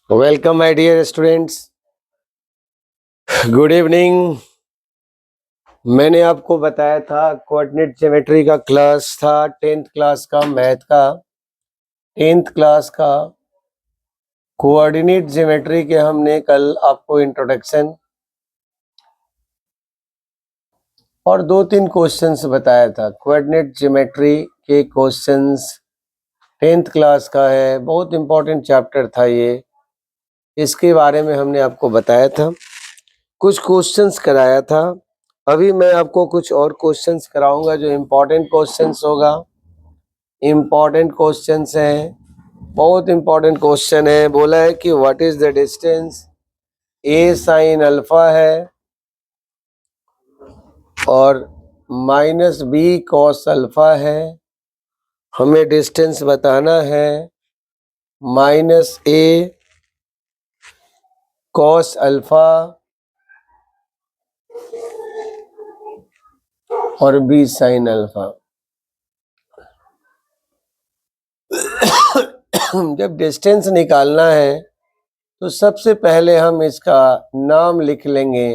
Welcome my dear students. Good evening. मैंने आपको बताया था कोऑर्डिनेट ज्योमेट्री का क्लास था, 10th क्लास का मैथ का। 10th क्लास का कोऑर्डिनेट ज्योमेट्री के हमने कल आपको इंट्रोडक्शन और 2-3 क्वेश्चंस बताया था। कोऑर्डिनेट ज्योमेट्री के क्वेश्चंस 10th क्लास का है, बहुत इंपॉर्टेंट चैप्टर था ये। इसके बारे में हमने आपको बताया था, कुछ क्वेश्चंस कराया था। अभी मैं आपको कुछ और क्वेश्चंस कराऊंगा जो इम्पोर्टेंट क्वेश्चंस होगा। इम्पोर्टेंट क्वेश्चंस हैं, बहुत इम्पोर्टेंट क्वेश्चन है। बोला है कि what is the distance A sine alpha है और माइनस बी कॉस अल्फा है। हमें डिस्टेंस बताना है माइनस ए कॉस अल्फा और बी साइन अल्फा। जब डिस्टेंस निकालना है तो सबसे पहले हम इसका नाम लिख लेंगे।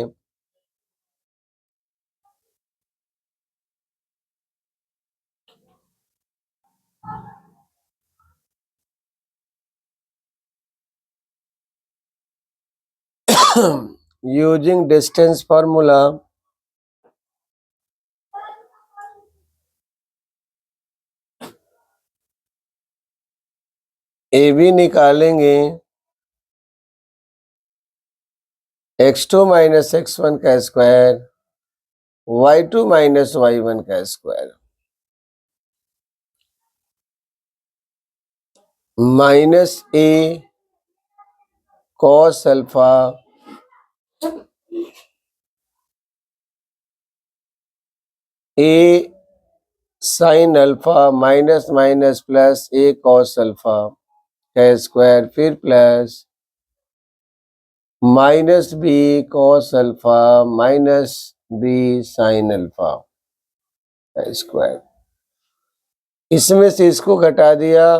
Using distance formula A B निकालेंगे x2 माइनस x1 का स्क्वायर y2 माइनस y1 का square minus a cos alpha a sine alpha minus minus plus a cos alpha का स्क्वायर, फिर plus minus b cos alpha minus b sine alpha का square. इसमें से इसको घटा दिया,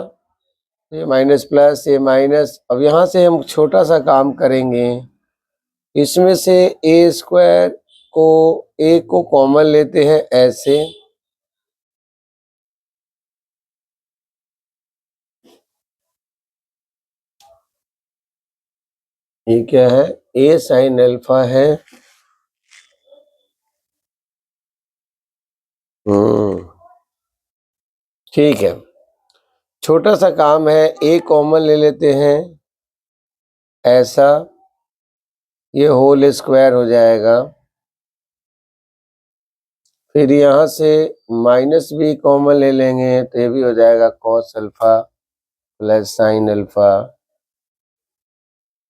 ये माइनस प्लस ये माइनस। अब यहाँ से हम छोटा सा काम करेंगे, इसमें से ए स्क्वायर को ए को कॉमन लेते हैं ऐसे, ये क्या है ए साइन अल्फा है। ठीक है, छोटा सा काम है, ए कॉमन ले लेते हैं ऐसा, ये होल स्क्वायर हो जाएगा। फिर यहाँ से माइनस बी कॉमन ले लेंगे तो ये भी हो जाएगा cos alpha plus sine alpha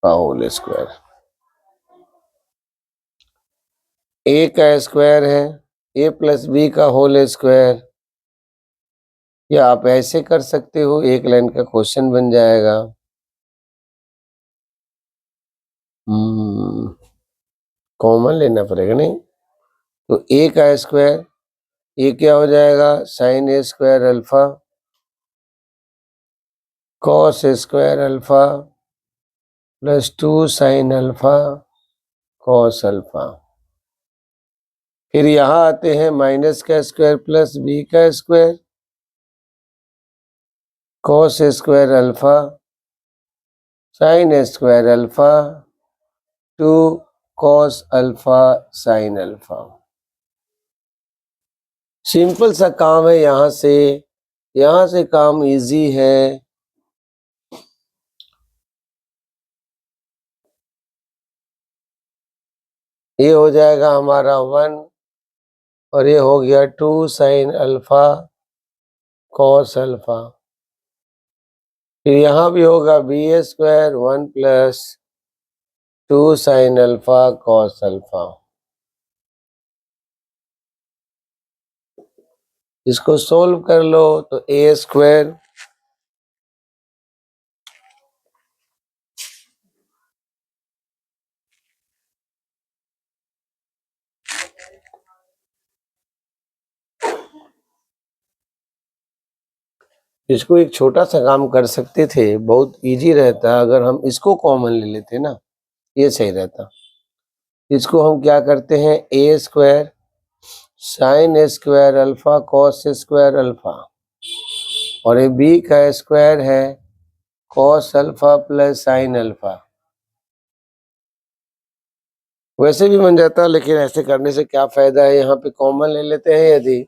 का होल स्क्वायर। ए का स्क्वायर है ए प्लस बी का होल स्क्वायर, या आप ऐसे कर सकते हो, एक लाइन का क्वेश्चन बन जाएगा। कॉमन लेना पड़ेगा नहीं, तो ए का स्क्वायर, ये क्या हो जाएगा sine a square alpha cos square alpha plus 2 sine alpha cos alpha. फिर यहाँ आते हैं माइनस का स्क्वायर प्लस बी का square cos square alpha sine square alpha 2 cos alpha sine alpha. Simple सा काम है, यहाँ से काम इजी है। ये हो जाएगा हमारा 1 और ये हो गया 2 साइन अल्फा कॉस अल्फा। फिर यहाँ भी होगा B square 1 plus 2 sine alpha cos alpha. इसको सोल्व कर लो तो ए स्क्वायर इसको एक छोटा सा काम कर सकते थे, बहुत इजी रहता अगर हम इसको कॉमन ले लेते ना, ये सही रहता। इसको हम क्या करते हैं, a square sine square alpha cos square alpha, और ये बी का स्क्वायर है cos alpha plus sine alpha. वैसे भी बन जाता, लेकिन ऐसे करने से क्या फायदा है, यहाँ पे कॉमन ले लेते हैं। यदि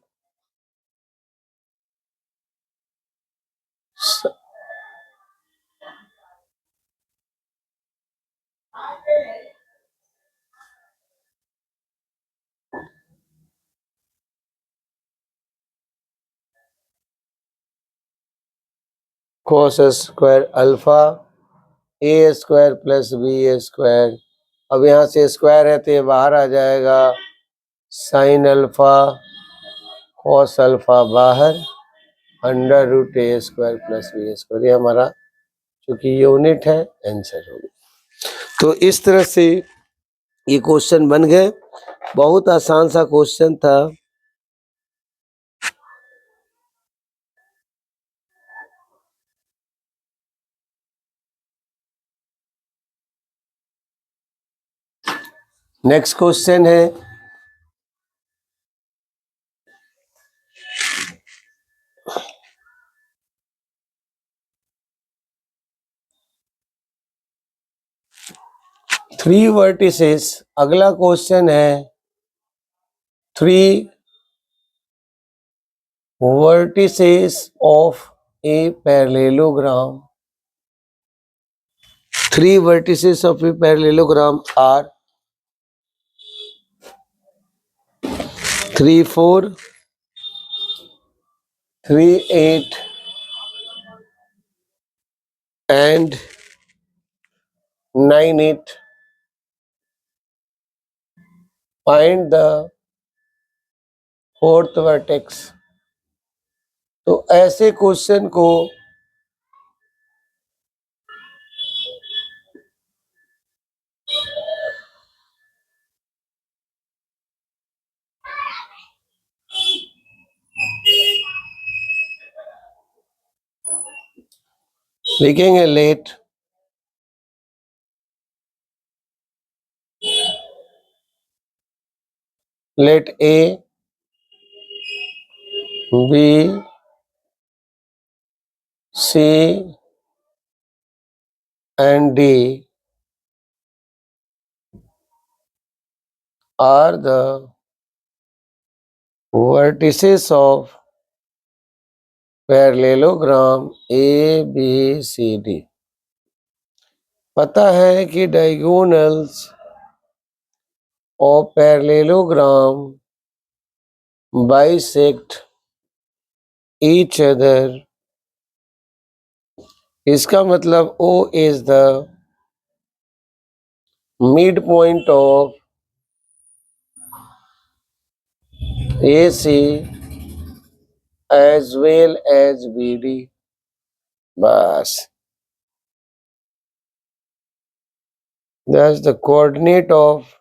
कॉस स्क्वायर अल्फा ए स्क्वायर प्लस बी स्क्वायर, अब यहाँ से स्क्वायर है तो ये बाहर आ जाएगा, साइन अल्फा कॉस अल्फा बाहर, अंडर रूट ए स्क्वायर प्लस बी स्क्वायर, ये हमारा चूंकि यूनिट है आंसर हो गया। तो इस तरह से ये क्वेश्चन बन गए, बहुत आसान सा क्वेश्चन था। नेक्स्ट क्वेश्चन है थ्री वर्टिसेस। अगला क्वेश्चन है three vertices of a parallelogram. Three vertices of a parallelogram are 3, 4, 3, 8 and 9, 8. Find the fourth vertex. तो ऐसे क्वेश्चन को लिखेंगे let A, B, C and D are the vertices of parallelogram A B C D. पता है कि diagonals of parallelogram bisect each other, इसका मतलब O is the midpoint of AC as well as BD। बस that's the coordinate of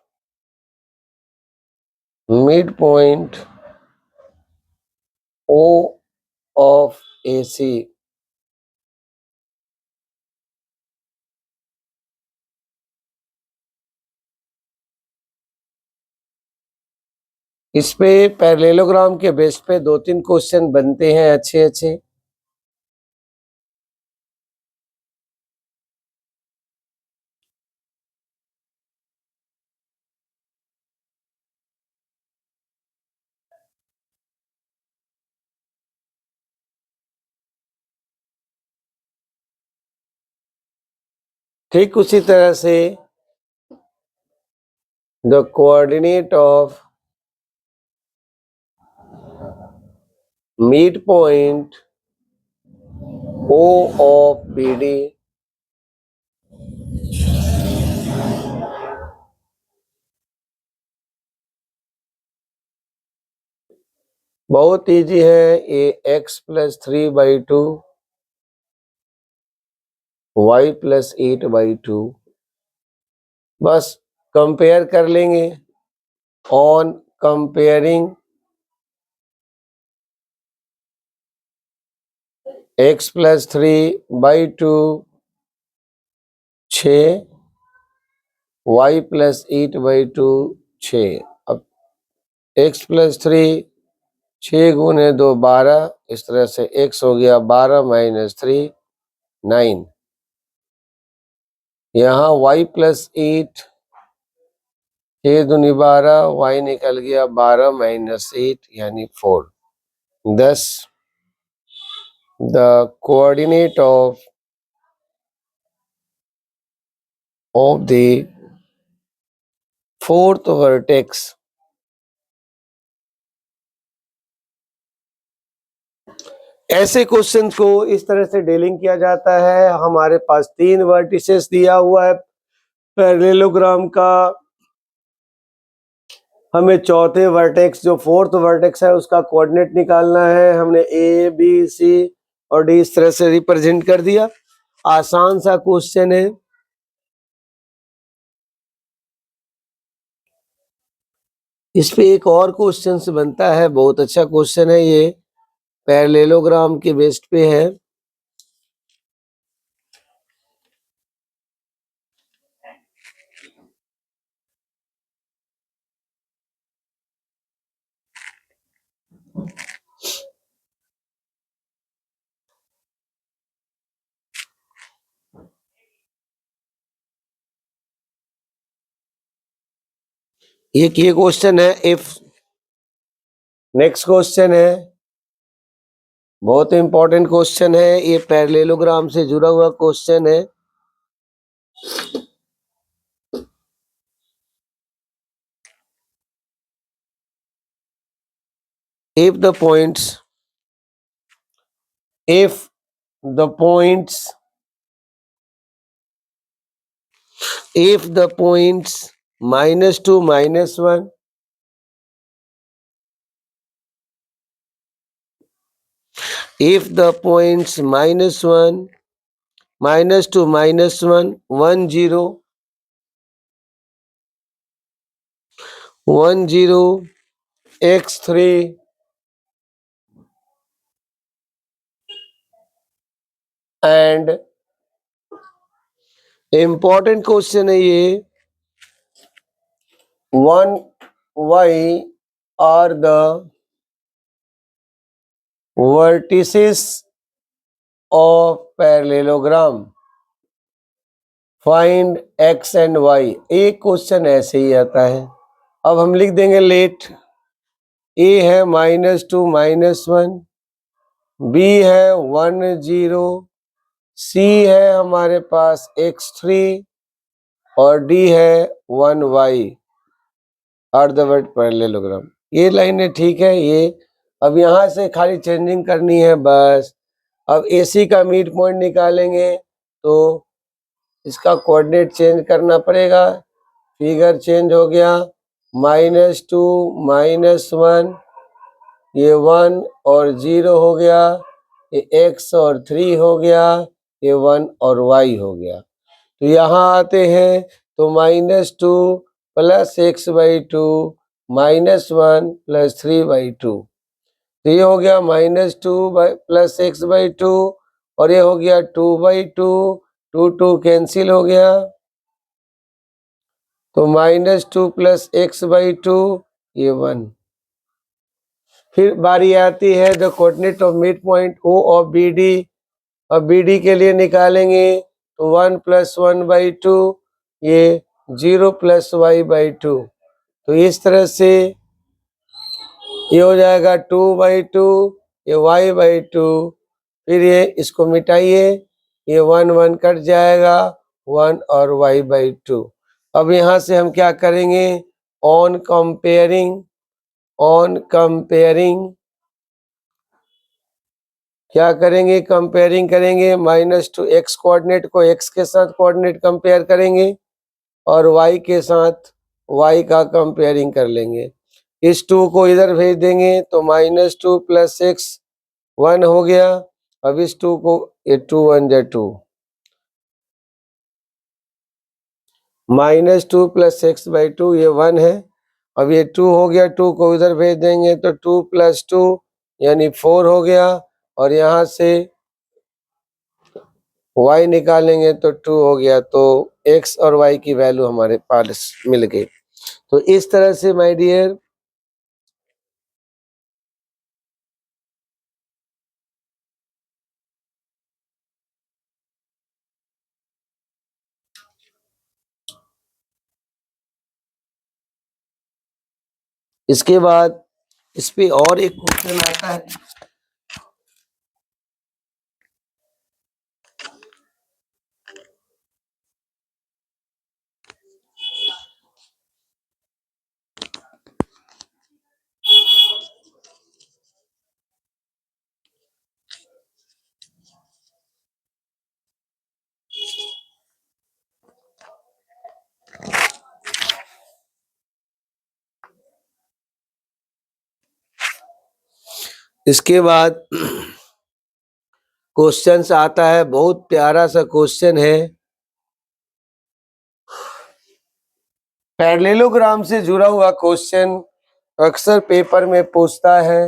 midpoint O of AC। इस पे parallelogram के base पे 2-3 क्वेश्चन बनते हैं अच्छे अच्छे। ठीक उसी तरह से the coordinate of mid point O of BD बहुत इजी है। ये x प्लस 3/2 y प्लस 8/2, बस कंपेयर कर लेंगे। On comparing x plus 3/2 6, y plus 8/2 6। अब x प्लस 3 6 गुने 2 12, इस तरह से x हो गया 12 माइनस 3 9। यहाँ y प्लस 8 6 दूनी 12, y निकल गया 12 माइनस 8 यानी 4। Thus, the coordinate of the fourth vertex ऐसे क्वेश्चन को इस तरह से डीलिंग किया जाता है। हमारे पास 3 वर्टिसेस दिया हुआ है पैरेललोग्राम का, हमें चौथे वर्टेक्स जो फोर्थ वर्टेक्स है उसका कोऑर्डिनेट निकालना है। हमने ए बी सी और डी इस तरह से रिप्रेजेंट कर दिया। आसान सा क्वेश्चन है। इस पे एक और क्वेश्चन से बनता है, बहुत अच्छा क्वेश्चन है ये, पैरेललोग्राम के बेस पे है। ये क्वेश्चन है इफ। नेक्स्ट क्वेश्चन है, बहुत इंपॉर्टेंट क्वेश्चन है ये, पैरेललोग्राम से जुड़ा हुआ क्वेश्चन है। if the points -2 -1 if the points -1 -2 -1 1 0 1 0 x3 and important question है ये, 1 y are the vertices of parallelogram, find x and y। एक क्वेश्चन ऐसे ही आता है। अब हम लिख देंगे लेट। ए है -2 -1, बी है 1 0, सी है हमारे पास x3 और डी है 1 y are the word parallelogram. ये लाइनें ठीक है ये। अब यहाँ से खाली चेंजिंग करनी है बस। अब AC का मिड पॉइंट निकालेंगे तो इसका कोऑर्डिनेट चेंज करना पड़ेगा। फिगर चेंज हो गया, -2 -1, ये 1 और 0 हो गया, ये x और 3 हो गया, ये 1 और y हो गया। तो यहाँ आते हैं तो -2 प्लस x/2 -1 प्लस 3/2, तो ये हो गया -2 प्लस x/2 और ये हो गया 2/2, 2 2 कैंसिल हो गया, तो -2 प्लस x/2 ये 1। फिर बारी आती है the coordinate of mid point O of BD। अब BD के लिए निकालेंगे तो 1 + 1/2 ये 0 + y/2, तो इस तरह से ये हो जाएगा 2/2, ये y/2। फिर ये इसको मिटाइए, ये 1 1 कट जाएगा, 1 और y/2। अब यहाँ से हम क्या करेंगे, ऑन कंपेयरिंग क्या करेंगे, कंपेयरिंग करेंगे। -2 x कोऑर्डिनेट को x के साथ कोऑर्डिनेट कंपेयर करेंगे और y के साथ y का कंपेयरिंग कर लेंगे। इस 2 को इधर भेज देंगे तो -2 प्लस x 1 हो गया। अब इस 2 को, ये 2 1 जा 2, -2 प्लस x/2 ये 1 है। अब ये 2 हो गया, 2 को इधर भेज देंगे तो 2 + 2 यानी 4 हो गया। और यहाँ से y निकालेंगे तो 2 हो गया, तो x और y की वैल्यू हमारे पास मिल गई। तो इस तरह से माय डियर इसके बाद इस पे और एक क्वेश्चन आता है। इसके बाद क्वेश्चन आता है, बहुत प्यारा सा क्वेश्चन है, पैरेललोग्राम से जुड़ा हुआ क्वेश्चन अक्सर पेपर में पूछता है।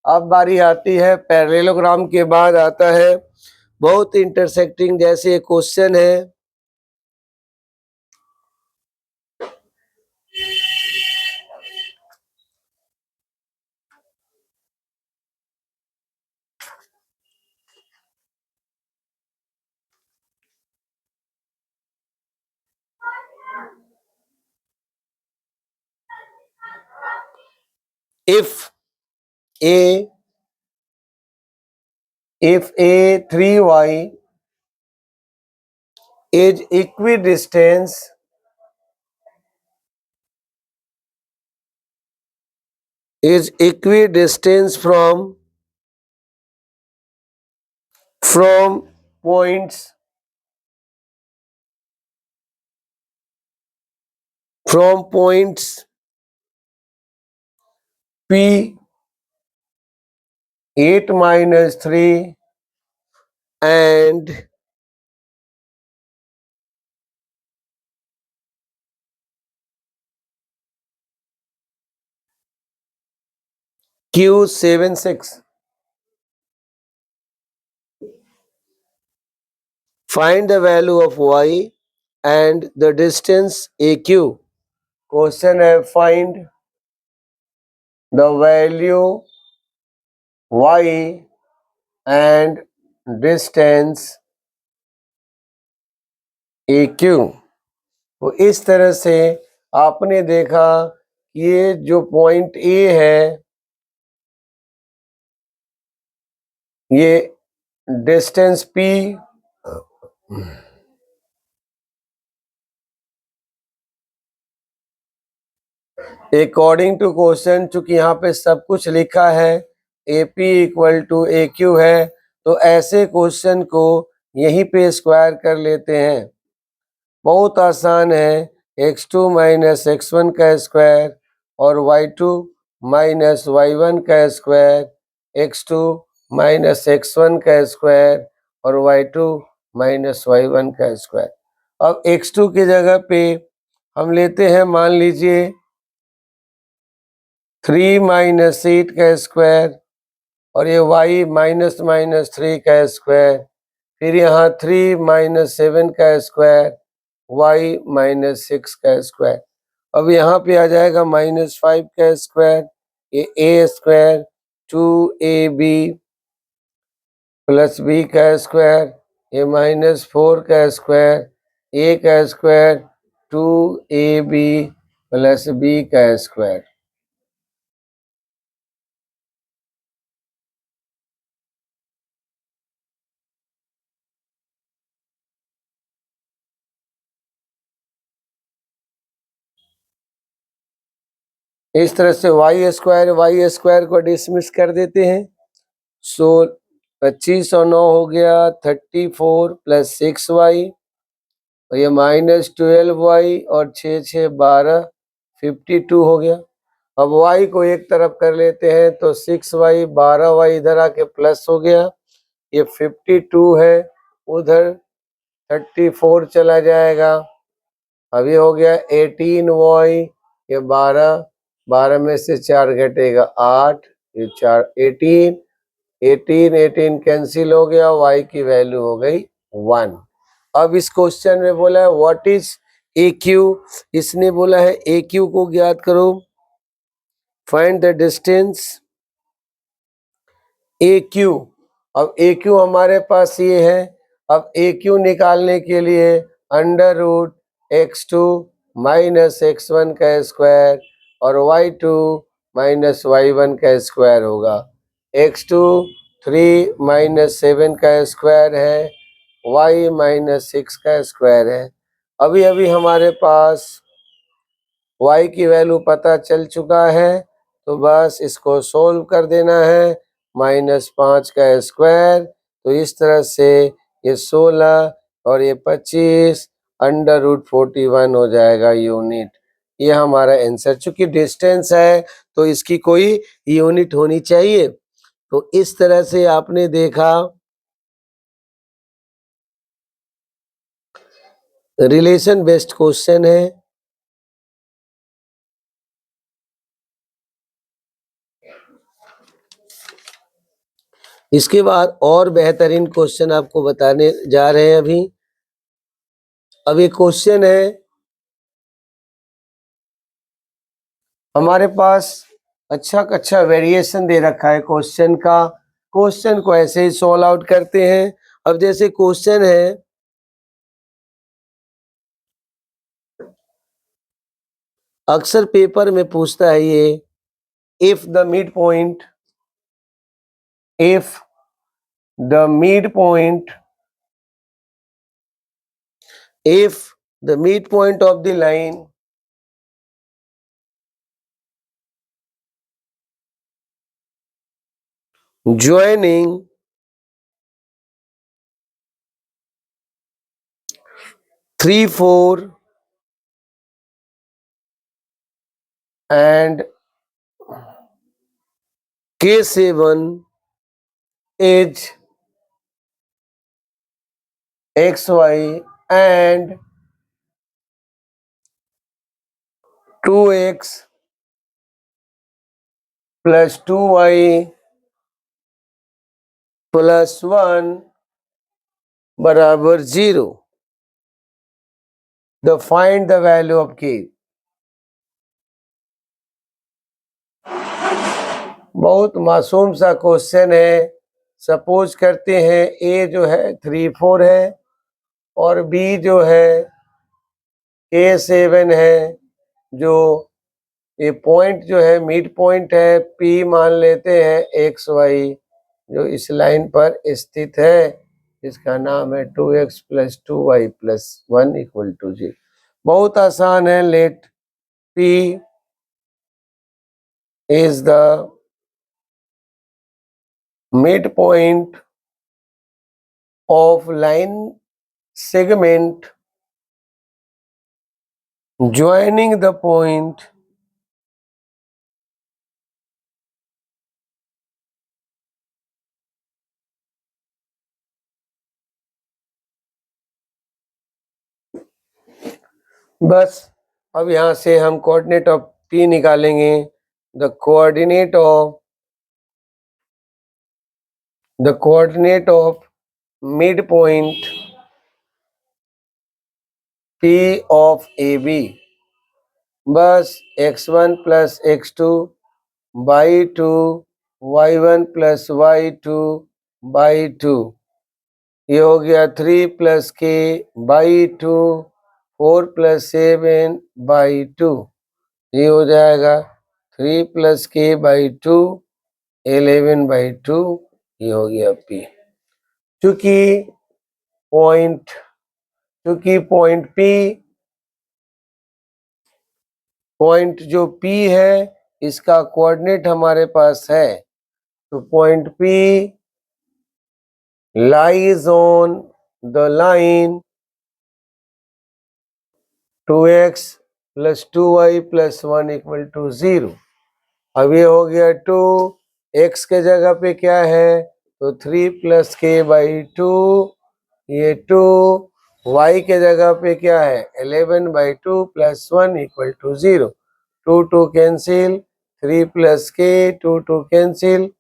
अब बारी आती है पैरेललोग्राम के बाद आता है बहुत इंटरसेक्टिंग जैसे क्वेश्चन है। If a 3y is equidistant from points P 8 minus 3 and Q 7 6. Find the value of y and the distance AQ. Question है, find the value y and distance AQ। तो इस तरह से आपने देखा ये जो पॉइंट ए है ये distance P according to question, चूंकि यहाँ पे सब कुछ लिखा है AP इक्वल टू AQ है, तो ऐसे क्वेश्चन को यहीं पे स्क्वायर कर लेते हैं। बहुत आसान है, x2 माइनस x1 का स्क्वायर और y2 माइनस y1 का स्क्वायर, x2 माइनस x1 का स्क्वायर और y2 माइनस y1 का स्क्वायर। अब x2 की जगह पे हम लेते हैं, मान लीजिए 3 माइनस 8 का स्क्वायर और ये y माइनस माइनस 3 का स्क्वायर, फिर यहाँ 3 माइनस 7 का स्क्वायर, y माइनस 6 का स्क्वायर। अब यहाँ पे आ जाएगा -5 का स्क्वायर, ये a square 2ab plus b का स्क्वायर, ये -4 का स्क्वायर, a का स्क्वायर 2ab प्लस b का स्क्वायर। इस तरह से वाई स्क्वायर को डिसमिस कर देते हैं। सो 25 और 9 हो गया 34 प्लस 6y और ये -12y और 6 6 12 52 हो गया। अब y को एक तरफ कर लेते हैं तो 6y 12y इधर आके प्लस हो गया, ये 52 है, उधर 34 चला जाएगा। अभी हो गया 18y, ये 12 में से 4 घटेगा 8, ये 4 18 कैंसिल हो गया, y की वैल्यू हो गई 1। अब इस क्वेश्चन में बोला है व्हाट इज ए क्यू, इसने बोला है ए क्यू को ज्ञात करो, find the distance A Q. अब ए क्यू हमारे पास ये है, अब ए क्यू निकालने के लिए under root x2 minus x1 का स्क्वायर और y2 माइनस y1 का स्क्वायर होगा। x2 3 माइनस 7 का स्क्वायर है, y माइनस 6 का स्क्वायर है। अभी अभी हमारे पास y की वैल्यू पता चल चुका है, तो बस इसको सोल्व कर देना है। -5 का स्क्वायर, तो इस तरह से ये 16 और ये 25 अंडर रूट 41 हो जाएगा यूनिट। ये हमारा आंसर, चूंकि डिस्टेंस है तो इसकी कोई यूनिट होनी चाहिए। तो इस तरह से आपने देखा रिलेशन बेस्ड क्वेश्चन है। इसके बाद और बेहतरीन क्वेश्चन आपको बताने जा रहे हैं। अब ये क्वेश्चन है हमारे पास, अच्छा वेरिएशन दे रखा है क्वेश्चन का। क्वेश्चन को ऐसे ही सॉल्व आउट करते हैं। अब जैसे क्वेश्चन है अक्सर पेपर में पूछता है ये, if the midpoint of the line joining 3, 4 and K7 is XY and 2x plus 2y plus 1 बराबर 0। The find the value of k। बहुत मासूम सा क्वेश्चन है। सपोज करते हैं a जो है 3, 4 है और b जो है K7 है, जो ये पॉइंट जो है मिड पॉइंट है, P मान लेते हैं XY जो इस लाइन पर स्थित है, इसका नाम है 2x plus 2y plus 1 equal to 0। बहुत आसान है। Let P is the midpoint of line segment joining the point बस अब यहां से हम कोऑर्डिनेट ऑफ P निकालेंगे। The coordinate of midpoint P of AB, बस x1 plus x2 by 2 y1 plus y2 by 2, ये हो गया 3 plus k by 2 4 plus 7 by 2, ये हो जाएगा 3 प्लस k बाई 2 11 बाई 2, ये हो गया P। चूंकि पॉइंट जो P है इसका कोऑर्डिनेट हमारे पास है, तो point P lies on the line 2x plus 2y plus 1 equal to 0। अब ये हो गया 2, x के जगह पे क्या है तो 3 प्लस k बाई 2, ये 2, y के जगह पे क्या है 11 by 2 plus 1 equal to 0। 2 2 cancel, 3 plus k 2 2 cancel,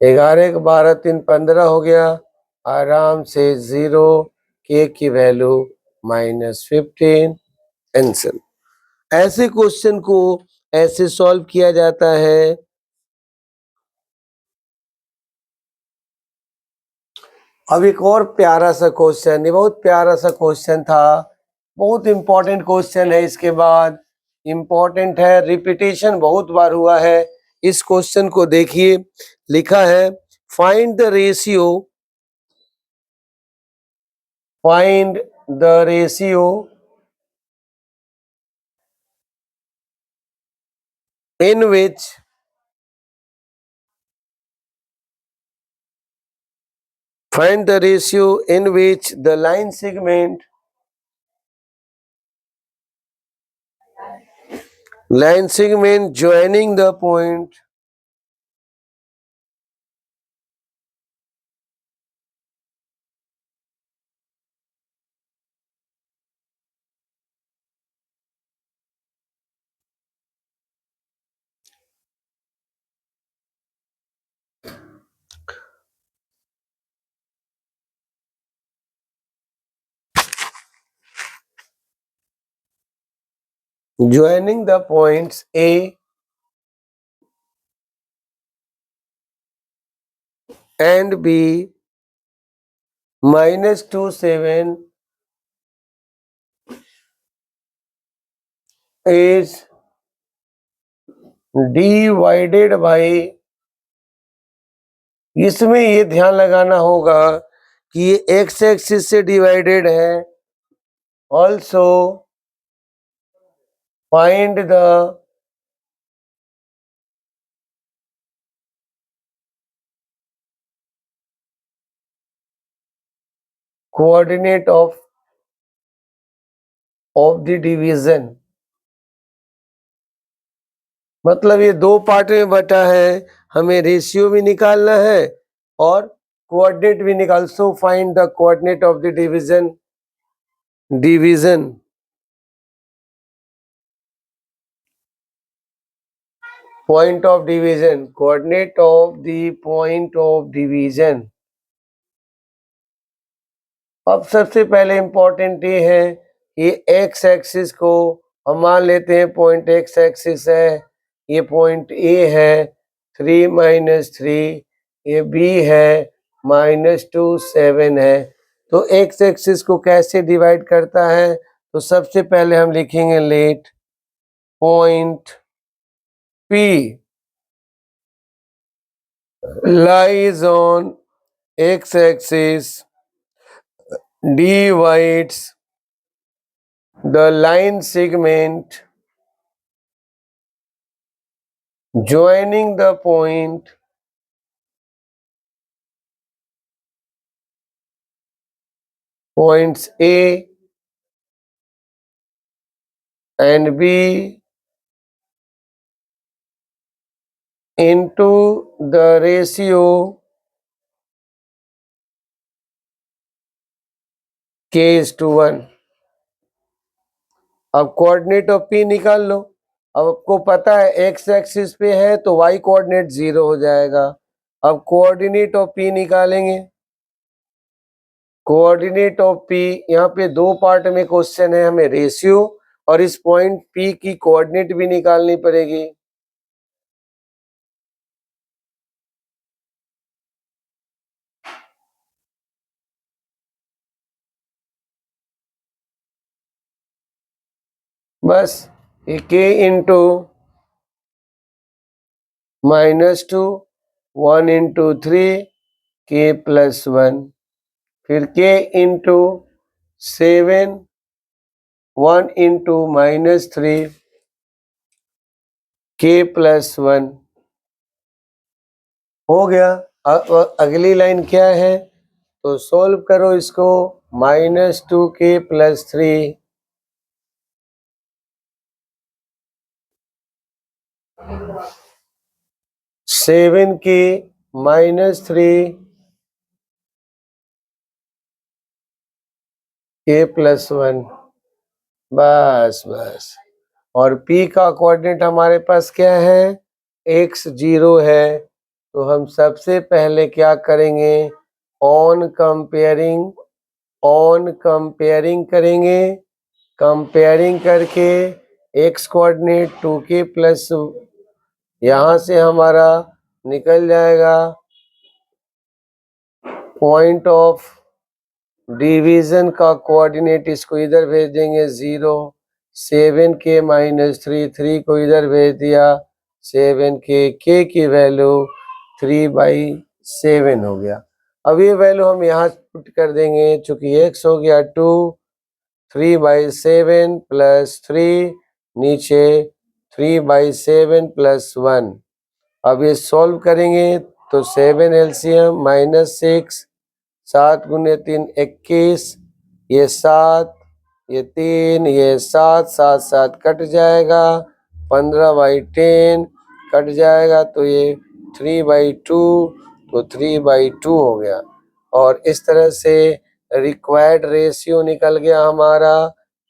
11 के 12 3 15 हो गया, आराम से 0, के की वैल्यू -15 आंसर। ऐसे क्वेश्चन को ऐसे सॉल्व किया जाता है। अब एक और प्यारा सा क्वेश्चन, ये बहुत प्यारा सा क्वेश्चन था, बहुत इंपॉर्टेंट क्वेश्चन है। इसके बाद इंपॉर्टेंट है, रिपीटेशन बहुत बार हुआ है। इस क्वेश्चन को देखिए, लिखा है find the ratio in which the line segment joining the point joining the points A and B -27 is divided by, इसमें ये ध्यान लगाना होगा कि ये x एक्सिस से डिवाइडेड है। Also find the coordinate of the division. मतलब ये दो पार्ट में बटा है, हमें रेशियो भी निकालना है और कोऑर्डिनेट भी निकाल। So find the coordinate of the division point of division, coordinate of the point of division. अब सबसे पहले इंपॉर्टेंट ये है कि एक्स एक्सिस को हम मान लेते हैं पॉइंट एक्स एक्सिस है, ये पॉइंट ए है 3 - 3, ये बी है -2 7 है। तो एक्स एक्सिस को कैसे डिवाइड करता है, तो सबसे पहले हम लिखेंगे let point P lies on x axis divides the line segment joining the points A and B into the ratio k:1। अब कोऑर्डिनेट ऑफ P निकाल लो। अब आपको पता है एक्स एक्सिस पे है तो y कोऑर्डिनेट 0 हो जाएगा। अब कोऑर्डिनेट ऑफ P निकालेंगे। कोऑर्डिनेट ऑफ P, यहाँ पे दो पार्ट में क्वेश्चन है, हमें रेशियो और इस पॉइंट P की कोऑर्डिनेट भी निकालनी पड़ेगी। बस ये k इंटू -2 1 इंटू 3 k+1, फिर k इंटू 7 1 इंटू -3 k+1 हो गया। अगली लाइन क्या है, तो सॉल्व करो इसको। -2k+3 7k -3 k+1, बस बस। और P का कोऑर्डिनेट हमारे पास क्या है, x 0 है तो हम सबसे पहले क्या करेंगे, ऑन कंपेयरिंग करेंगे। कंपेयरिंग करके x कोऑर्डिनेट 2k प्लस यहाँ से हमारा निकल जाएगा पॉइंट ऑफ डिवीजन का कोऑर्डिनेट, इसको इधर भेज देंगे 0, 7k माइनस 3 को इधर भेज दिया 7k, k की वैल्यू 3/7 हो गया। अब ये वैल्यू हम यहाँ पुट कर देंगे, चूंकि x हो गया 2, 3/7 प्लस 3, नीचे 3/7 प्लस 1। अब ये सॉल्व करेंगे तो 7 एलसीएम -6, 7 गुने 3 21, ये 7, ये 3, ये 7, 7 7 कट जाएगा, 15/10 कट जाएगा, तो ये 3/2, तो 3/2 हो गया। और इस तरह से रिक्वायर्ड रेशियो निकल गया हमारा।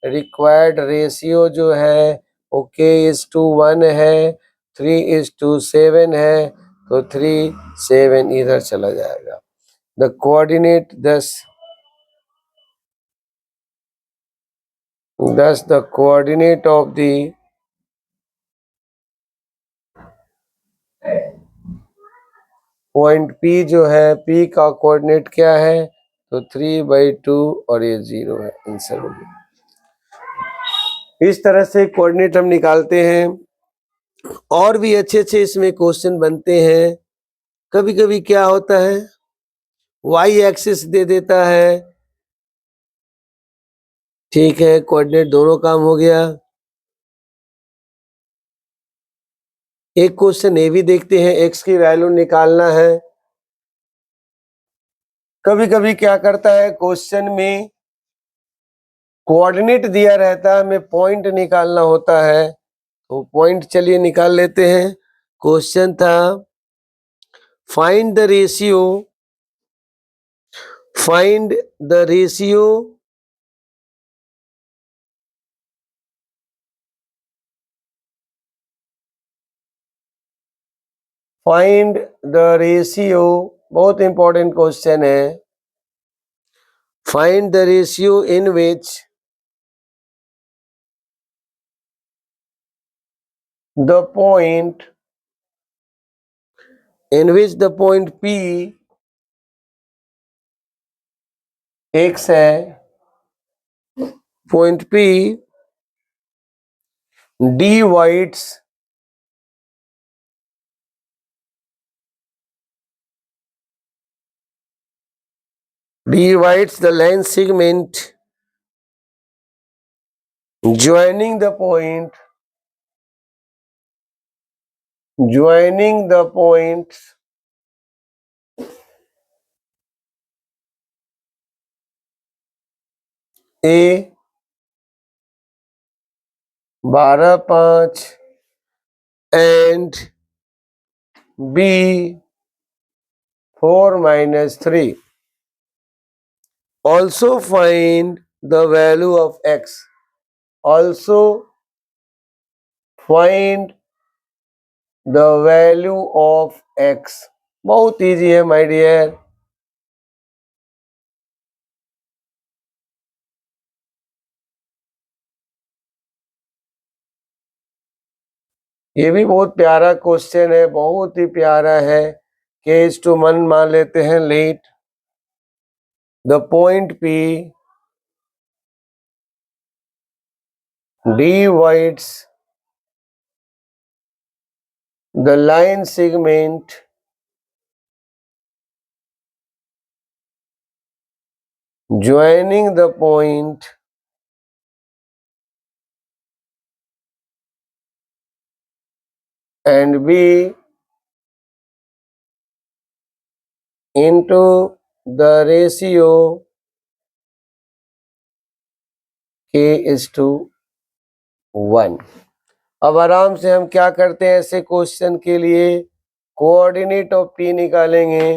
रिक्वायर्ड रेशियो जो है वो k:1 है, 3:7 है, तो 3 7 इधर चला जाएगा। The coordinate thus the coordinate of the point P जो है, P का कोऑर्डिनेट क्या है, तो 3/2 और ये 0 है, आंसर हो गया। इस तरह से कोऑर्डिनेट हम निकालते हैं। और भी अच्छे अच्छे इसमें क्वेश्चन बनते हैं। कभी कभी क्या होता है, वाई एक्सिस दे देता है, ठीक है, कोऑर्डिनेट दोनों काम हो गया। एक क्वेश्चन ये भी देखते हैं, एक्स की वैल्यू निकालना है। कभी कभी क्या करता है, क्वेश्चन में कोऑर्डिनेट दिया रहता है, हमें पॉइंट निकालना होता है, तो पॉइंट चलिए निकाल लेते हैं। क्वेश्चन था find the ratio find the ratio find the ratio, बहुत इंपॉर्टेंट क्वेश्चन है। Find the ratio in which the point P x है, point P divides the line segment joining the points A 12, 5 and B 4 - 3. Also find the value of x. Also find the value of x. बहुत easy है my dear. ये भी बहुत प्यारा question है, बहुत ही प्यारा है। k:1 मान लेते हैं, let the point P divides the line segment joining the point and B into the ratio k:1। अब आराम से हम क्या करते हैं, ऐसे क्वेश्चन के लिए कोऑर्डिनेट ऑफ P निकालेंगे।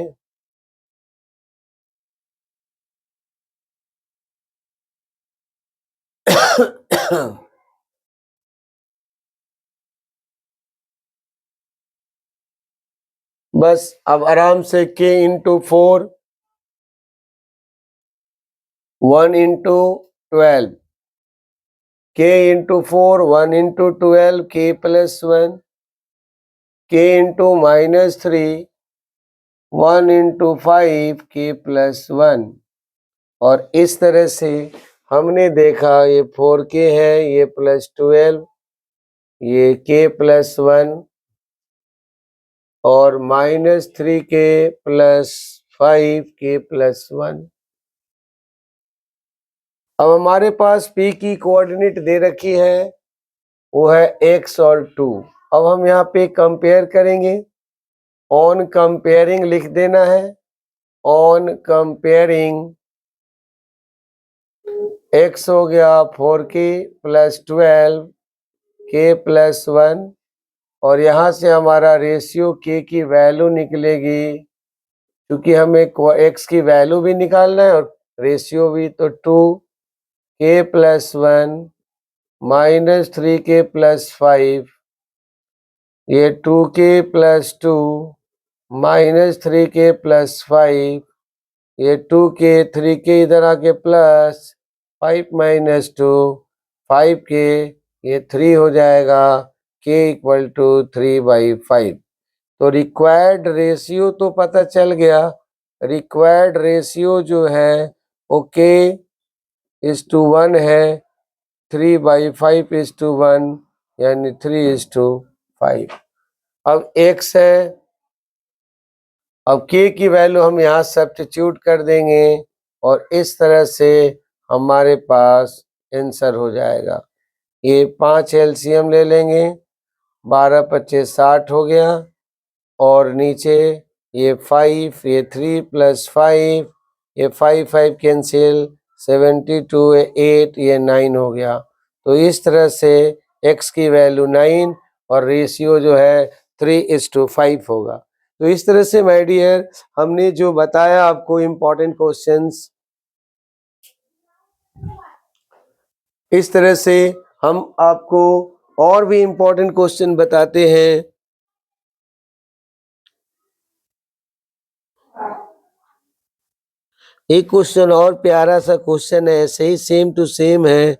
बस अब आराम से k into 4 1 into 12 k into 4 1 into 12 k plus 1 k into -3 1 into 5 k plus 1। और इस तरह से हमने देखा ये 4k है, ये प्लस 12, ये k प्लस 1 और -3k प्लस 5k प्लस 1। अब हमारे पास p की कोऑर्डिनेट दे रखी है, वो है x और 2। अब हम यहाँ पे कंपेयर करेंगे। ऑन कंपेयरिंग लिख देना है। ऑन कंपेयरिंग x हो गया 4k प्लस 12 k प्लस 1 और यहाँ से हमारा रेशियो k की वैल्यू निकलेगी, क्योंकि हमें x की वैल्यू भी निकालना है और रेशियो भी, तो 2k प्लस 1 -3k प्लस 5, ये 2k प्लस 2 -3k प्लस 5, ये 2k 3k इधर आके प्लस 5 माइनस 2 5k, ये 3 हो जाएगा, k इक्वल टू 3/5। तो रिक्वायर्ड रेशियो तो पता चल गया। रिक्वायर्ड रेशियो जो है वो k इज टू 1 है, 3/5 इज टू 1 यानी 3:5। अब x है, अब k की वैल्यू हम यहाँ सब्स्टिट्यूट कर देंगे और इस तरह से हमारे पास आंसर हो जाएगा। ये 5 एलसीएम ले लेंगे, 12×25 60 हो गया और नीचे ये 5, ये 3 प्लस 5, ये 5 कैंसिल 72, 8, ये 9 हो गया। तो इस तरह से x की वैल्यू 9 और रेशियो जो है 3:5 होगा। तो इस तरह से माय डियर हमने जो बताया आपको इम्पोर्टेंट क्वेश्चंस, इस तरह से हम आपको और भी इम्पोर्टेंट क्वेश्चन बताते हैं। एक क्वेश्चन और प्यारा सा क्वेश्चन है, ऐसे ही सेम टू सेम है,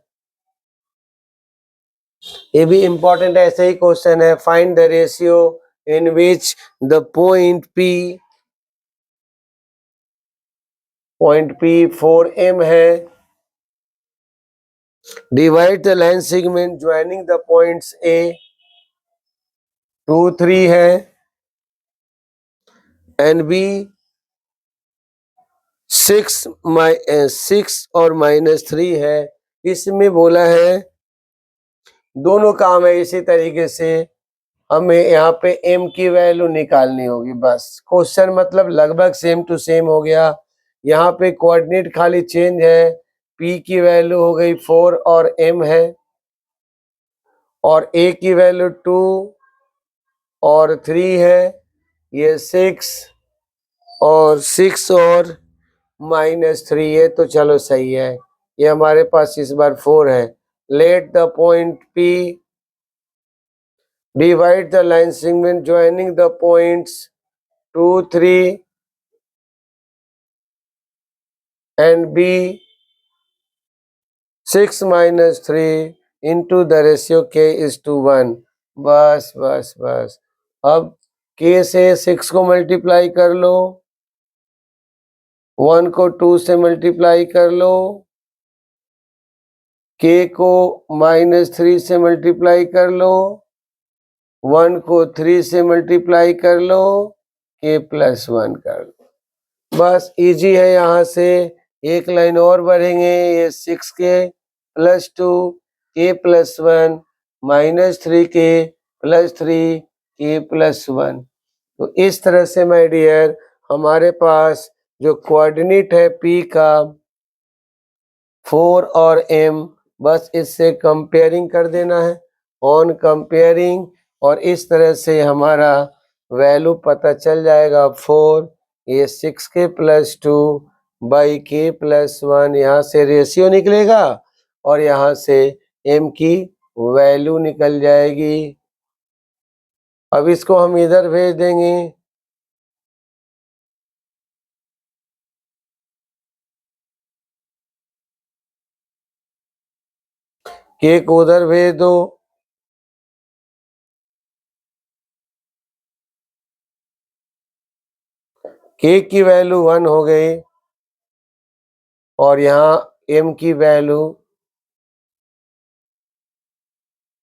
ये भी इम्पोर्टेंट ऐसे ही क्वेश्चन है। Find the ratio in which the point P 4m है, divide the line segment joining the points A 2, 3 है एंड B 6 और -3 है। इसमें बोला है दोनों काम है इसी तरीके से, हमें यहाँ पे m की वैल्यू निकालनी होगी। बस क्वेश्चन मतलब लगभग सेम टू सेम हो गया। यहाँ पे कोऑर्डिनेट खाली चेंज है, p की वैल्यू हो गई 4 और m है और a की वैल्यू 2 और 3 है, ये 6 और -3 है, तो चलो सही है। ये हमारे पास इस बार 4 है। Let the point P divide the line segment joining the points 2, 3 and B 6 - 3 into the ratio k is to 1। बस बस बस, अब k से 6 को मल्टीप्लाई कर लो, 1 को 2 से मल्टीप्लाई कर लो, k को -3 से मल्टीप्लाई कर लो, 1 को 3 से मल्टीप्लाई कर लो, k प्लस 1 कर लो। बस इजी है। यहाँ से एक लाइन और बढ़ेंगे, ये 6k plus 2 k plus 1 -3k plus 3 k plus 1। तो इस तरह से माय डियर हमारे पास जो कोऑर्डिनेट है p का 4 और m, बस इससे कंपेयरिंग कर देना है, ऑन कंपेयरिंग, और इस तरह से हमारा वैल्यू पता चल जाएगा। 4 ये 6k plus 2 by k plus 1, यहाँ से रेशियो निकलेगा और यहाँ से m की वैल्यू निकल जाएगी। अब इसको हम इधर भेज देंगे, के को उधर भेज दो, के की वैल्यू 1 हो गई और यहाँ m की वैल्यू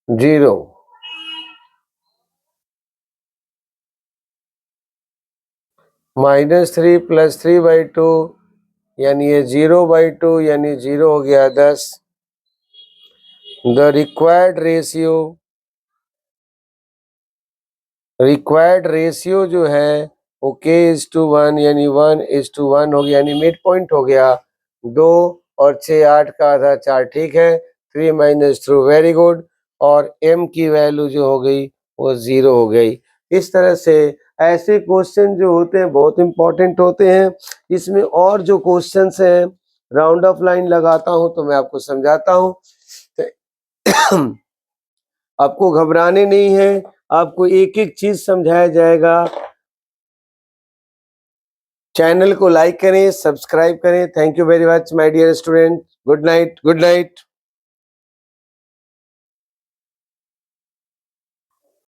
0। -3 + 3/2 यानी ये 0/2 यानी 0 हो गया 10। द रिक्वायर्ड रेशियो जो है वो k:1 यानी 1:1 हो गया, यानी मिड पॉइंट हो गया 2 और 6 8 का आधा 4, ठीक है। 3 - 2 वेरी गुड। और m की वैल्यू जो हो गई वो 0 हो गई। इस तरह से ऐसे क्वेश्चन जो होते हैं बहुत इंपॉर्टेंट होते हैं। इसमें और जो क्वेश्चंस हैं राउंड ऑफ लाइन लगाता हूं तो मैं आपको समझाता हूं। आपको घबराने नहीं है, आपको एक एक चीज समझाया जाएगा। चैनल को लाइक करें, सब्सक्राइब करें। Thank you very much my dear student. Good night, good night.